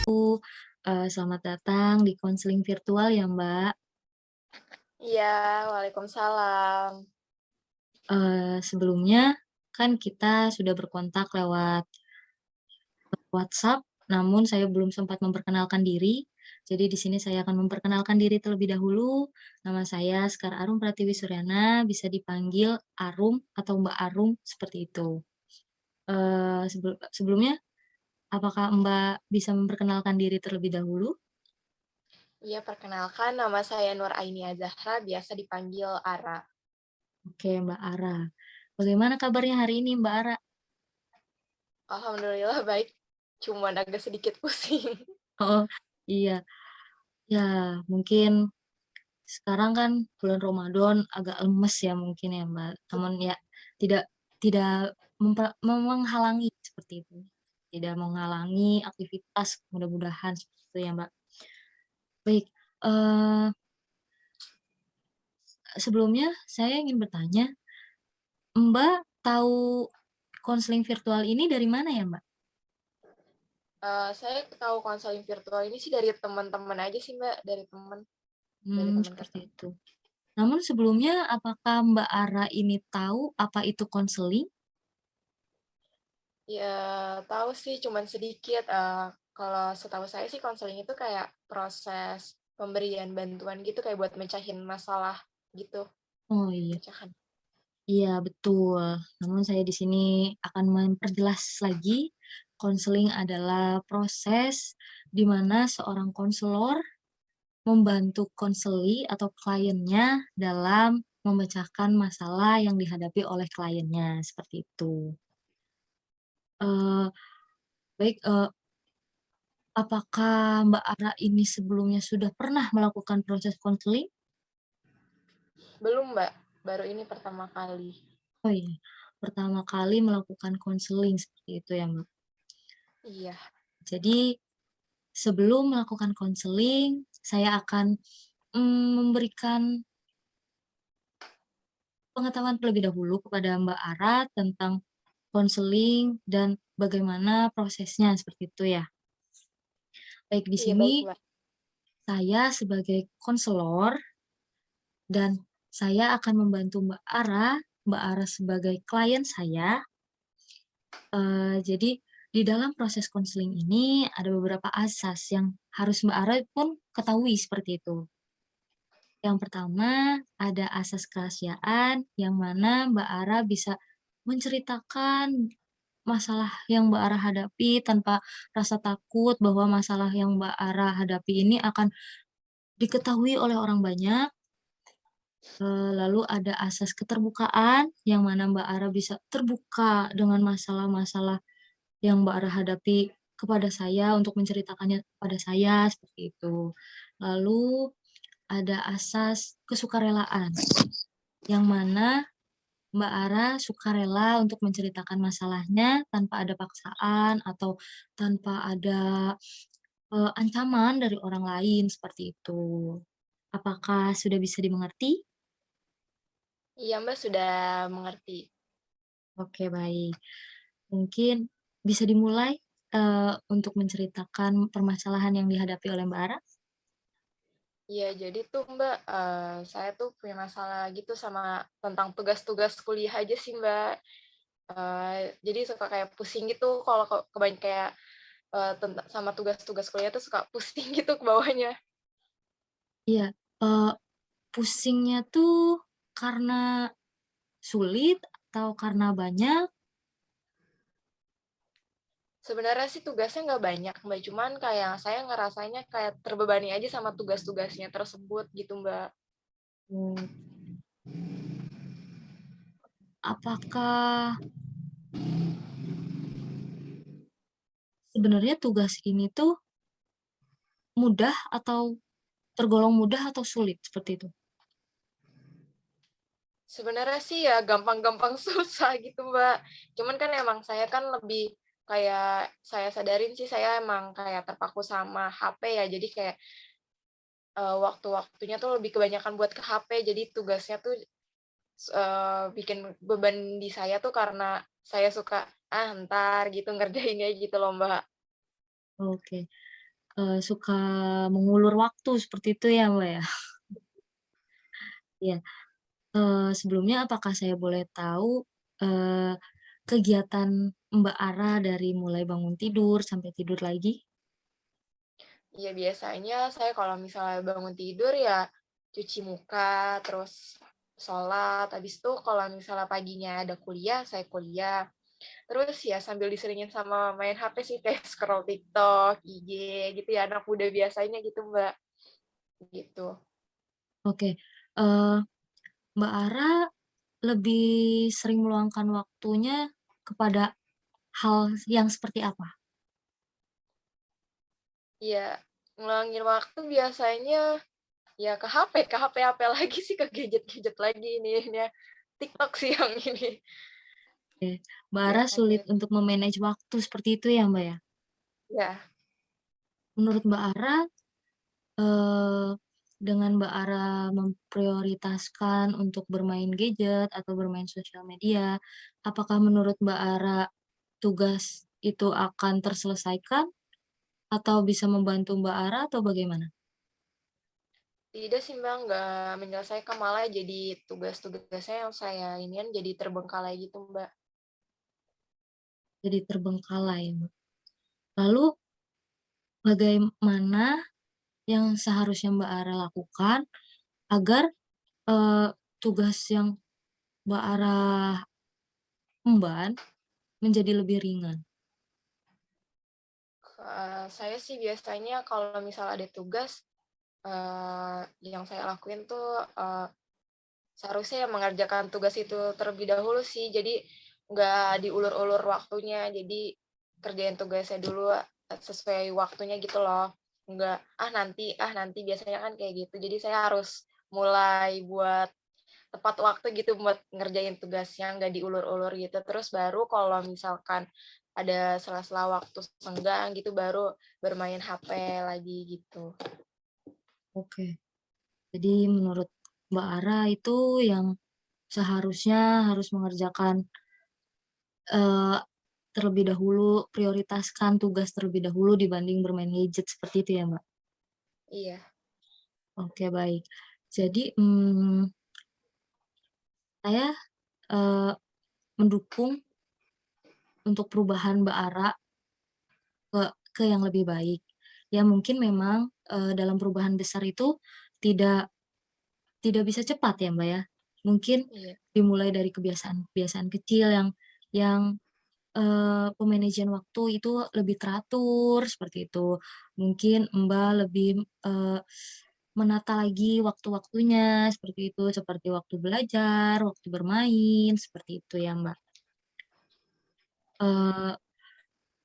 Selamat datang di konseling virtual ya, Mbak. Iya, waalaikumsalam. Sebelumnya kan kita sudah berkontak lewat WhatsApp, namun saya belum sempat memperkenalkan diri. Jadi di sini saya akan memperkenalkan diri terlebih dahulu. Nama saya Sekar Arum Pratiwi Suryana, bisa dipanggil Arum atau Mbak Arum, seperti itu. Sebelumnya, apakah Mbak bisa memperkenalkan diri terlebih dahulu? Iya, perkenalkan nama saya Nur Ainia Zahra, biasa dipanggil Ara. Oke, Mbak Ara. Bagaimana kabarnya hari ini, Mbak Ara? Alhamdulillah baik, cuman agak sedikit pusing. Oh, iya. Ya, mungkin sekarang kan bulan Ramadan agak lemes ya mungkin ya, Mbak. Namun ya tidak tidak menghalangi seperti itu. Tidak menghalangi aktivitas, mudah-mudahan seperti itu ya, Mbak. Baik, eee, sebelumnya saya ingin bertanya, Mbak tahu konseling virtual ini dari mana ya, Mbak? Saya tahu konseling virtual ini sih dari teman-teman aja sih, Mbak, dari teman Seperti kerja. itu. Namun sebelumnya apakah Mbak Ara ini tahu apa itu konseling? Ya, tahu sih cuman sedikit, kalau setahu saya sih konseling itu kayak proses pemberian bantuan gitu, kayak buat mecahin masalah gitu, Oh, iya. pecahan. Iya, betul. Namun saya di sini akan memperjelas lagi, konseling adalah proses di mana seorang konselor membantu konseli atau kliennya dalam memecahkan masalah yang dihadapi oleh kliennya, seperti itu. Eee, baik, apakah Mbak Ara ini sebelumnya sudah pernah melakukan proses konseling? Belum, Mbak, baru ini pertama kali. Oh, iya, pertama kali melakukan konseling, seperti itu ya, Mbak. Iya. Jadi sebelum melakukan konseling, saya akan, memberikan pengetahuan terlebih dahulu kepada Mbak Ara tentang konseling dan bagaimana prosesnya, seperti itu ya. Baik, di Iya, sini baik, Mbak. saya sebagai konselor dan saya akan membantu Mbak Ara sebagai klien saya. Jadi di dalam proses konseling ini ada beberapa asas yang harus Mbak Ara pun ketahui, seperti itu. Yang pertama, ada asas kerahasiaan, yang mana Mbak Ara bisa menceritakan masalah yang Mbak Ara hadapi tanpa rasa takut bahwa masalah yang Mbak Ara hadapi ini akan diketahui oleh orang banyak. Lalu ada asas keterbukaan, yang mana Mbak Ara bisa terbuka dengan masalah-masalah yang Mbak Ara hadapi kepada saya untuk menceritakannya kepada saya, seperti itu. Lalu ada asas kesukarelaan, yang mana Mbak Ara sukarela untuk menceritakan masalahnya tanpa ada paksaan atau tanpa ada, ancaman dari orang lain, seperti itu. Apakah sudah bisa dimengerti? Iya, Mbak, sudah mengerti. Oke, baik. Mungkin bisa dimulai, untuk menceritakan permasalahan yang dihadapi oleh Mbak Ara? Iya, jadi tuh, Mbak, saya tuh punya masalah gitu sama tentang tugas-tugas kuliah aja sih, Mbak. Jadi suka kayak pusing gitu kalau kayak, sama tugas-tugas kuliah tuh suka pusing gitu ke bawahnya. Iya, eee, pusingnya tuh karena sulit atau karena banyak? Sebenarnya sih tugasnya nggak banyak, Mbak, cuman kayak saya ngerasanya kayak terbebani aja sama tugas-tugasnya tersebut gitu, Mbak. Oh, apakah sebenarnya tugas ini tuh mudah atau tergolong mudah atau sulit, seperti itu? Sebenarnya sih ya gampang-gampang susah gitu, Mbak. Cuman kan emang saya kan lebih kayak saya sadarin sih saya emang kayak terpaku sama HP ya, jadi kayak, waktu-waktunya tuh lebih kebanyakan buat ke HP, jadi tugasnya tuh, bikin beban di saya tuh karena saya suka, "Ah, entar," gitu ngerjainnya gitu loh, Mbak. Oke. suka mengulur waktu seperti itu ya, Mbak, ya? Iya, sebelumnya apakah saya boleh tahu, eee, kegiatan Mbak Ara dari mulai bangun tidur sampai tidur lagi? Iya, biasanya saya kalau misalnya bangun tidur ya cuci muka, terus sholat, habis itu kalau misalnya paginya ada kuliah, saya kuliah. Terus ya sambil diselingin sama main HP sih, kayak scroll TikTok, IG gitu ya, anak muda biasanya gitu, Mbak, gitu. Oke, eee, Mbak Ara lebih sering meluangkan waktunya kepada hal yang seperti apa? Iya, ngulangin waktu biasanya ya ke HP lagi sih, ke gadget-gadget lagi ini ya, TikTok sih yang ini Oke, Mbak Ara sulit biasanya. untuk me-manage waktu seperti itu ya, Mbak, ya? Ya, Menurut Mbak Ara, eee, dengan Mbak Ara memprioritaskan untuk bermain gadget atau bermain sosial media, apakah menurut Mbak Ara tugas itu akan terselesaikan atau bisa membantu Mbak Ara atau bagaimana? tidak sih, Mbak, nggak menyelesaikan, malah jadi tugas-tugasnya yang saya inian jadi terbengkalai gitu, Mbak. Jadi terbengkalai, Mbak. Lalu bagaimana yang seharusnya Mbak Ara lakukan agar, eee, tugas yang Mbak Ara emban menjadi lebih ringan? Saya sih biasanya kalau misal ada tugas, yang saya lakuin tuh, seharusnya mengerjakan tugas itu terlebih dahulu sih, jadi nggak diulur-ulur waktunya. Jadi kerjain tugasnya dulu, sesuai waktunya gitu loh. Nggak, ah nanti," biasanya kan kayak gitu. Jadi saya harus mulai buat tepat waktu gitu buat ngerjain tugasnya, nggak diulur-ulur gitu. Terus baru kalau misalkan ada sela-sela waktu senggang gitu, baru bermain HP lagi gitu. Oke, jadi menurut Mbak Ara itu yang seharusnya harus mengerjakan, eee, terlebih dahulu, prioritaskan tugas terlebih dahulu dibanding bermain gadget seperti itu ya, Mbak? Iya, Oke, baik. Jadi, saya, eee, mendukung untuk perubahan Mbak Ara ke yang lebih baik. Ya mungkin memang, dalam perubahan besar itu tidak tidak bisa cepat ya, Mbak, ya. Mungkin iya, dimulai dari kebiasaan-kebiasaan kecil yang pemanajemen waktu itu lebih teratur seperti itu. Mungkin Mbak lebih, menata lagi waktu-waktunya seperti itu, seperti waktu belajar, waktu bermain, seperti itu ya, Mbak. Eee,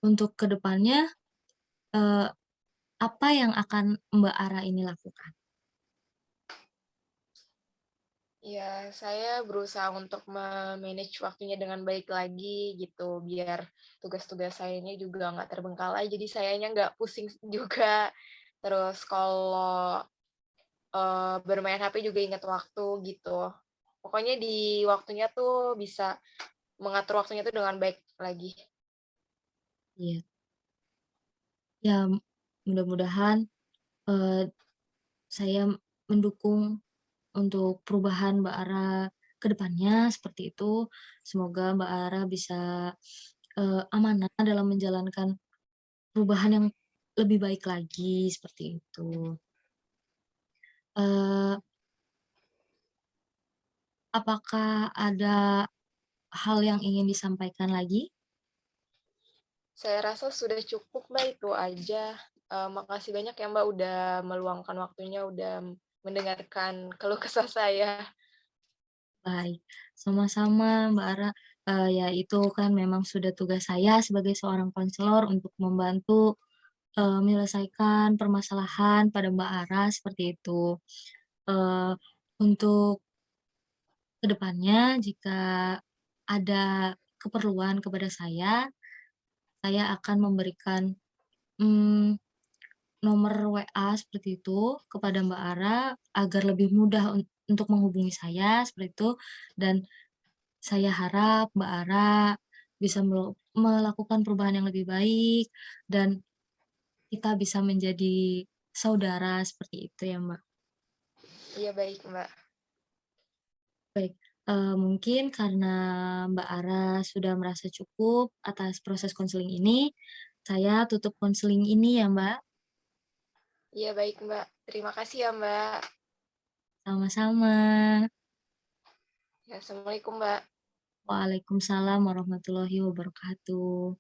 untuk ke depannya, eee, apa yang akan Mbak Ara ini lakukan? iya, saya berusaha untuk me-manage waktunya dengan baik lagi gitu, biar tugas-tugas saya ini juga nggak terbengkalai, jadi sayanya nggak pusing juga. Terus kalau, bermain HP juga ingat waktu gitu. Pokoknya di waktunya tuh bisa mengatur waktunya tuh dengan baik lagi. Iya. Ya, mudah-mudahan, eee, saya mendukung untuk perubahan Mbak Ara ke depannya seperti itu. Semoga Mbak Ara bisa, amanah dalam menjalankan perubahan yang lebih baik lagi, seperti itu. Eee, apakah ada hal yang ingin disampaikan lagi? Saya rasa sudah cukup, Mbak, itu aja. Makasih banyak ya, Mbak, udah meluangkan waktunya, udah mendengarkan keluh kesah saya. Baik, sama-sama Mbak Ara, ya itu kan memang sudah tugas saya sebagai seorang konselor untuk membantu, menyelesaikan permasalahan pada Mbak Ara seperti itu. Eee, untuk ke depannya jika ada keperluan kepada saya akan memberikan, mmm, nomor WA seperti itu kepada Mbak Ara agar lebih mudah untuk menghubungi saya seperti itu dan saya harap Mbak Ara bisa melakukan perubahan yang lebih baik dan kita bisa menjadi saudara, seperti itu ya, Mbak. Iya baik, Mbak. Baik, mungkin karena Mbak Ara sudah merasa cukup atas proses konseling ini, saya tutup konseling ini ya, Mbak. Iya baik, Mbak. Terima kasih ya, Mbak. Sama-sama. Ya, assalamualaikum, Mbak. Waalaikumsalam warahmatullahi wabarakatuh.